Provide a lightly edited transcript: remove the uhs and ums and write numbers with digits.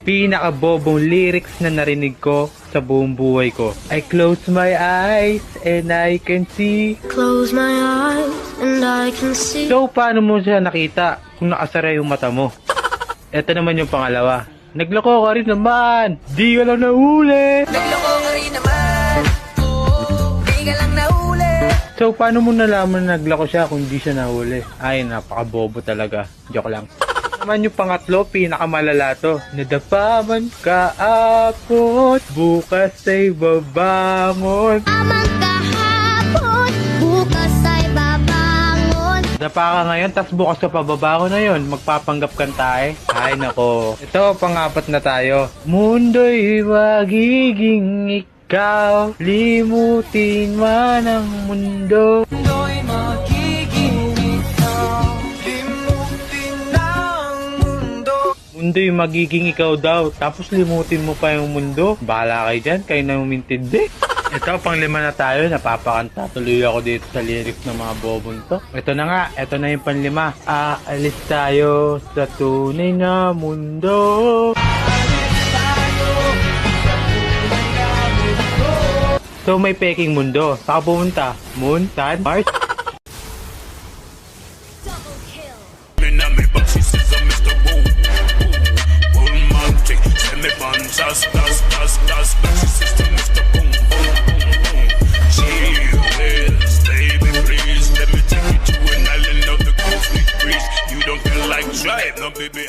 pinakabobong lyrics na narinig ko sa buong buhay ko. I close my eyes and I can see. Close my eyes and I can see. So, paano mo siya nakita kung nakasara yung mata mo? Ito naman yung pangalawa. Nagloko ka rin naman. Di ka lang nahuli. Nagloko ka rin naman. Di ka lang nahuli. So, paano mo nalaman na naglako siya kung di siya nahuli? Ay, napakabobo talaga. Joke lang. Naman yung pangatlo, pinakamalala to. Nadapaman ka apot, bukas ay babangon. Amang kahapon, bukas ay babangon. Dapa ka ngayon, tas bukas ka pa babangon na yun. Magpapanggap kan tayo. Ay nako. Ito, pangapat na tayo. Mundo'y magiging ikaw, limutin man ang mundo. Mundo'y magiging ikaw. Limutin ng mundo. Mundo'y magiging ikaw daw, tapos limutin mo pa yung mundo. Bahala kayo dyan, kayo na umintindi. Ito, panglima na tayo. Napapakanta tuloy ako dito sa lyrics ng mga bobong to. Ito na nga, ito na yung panlima. Aalis tayo sa tunay na mundo. So, may peking mundo. Saka pumunta? Moon? Sun? Mars? Drive, no baby.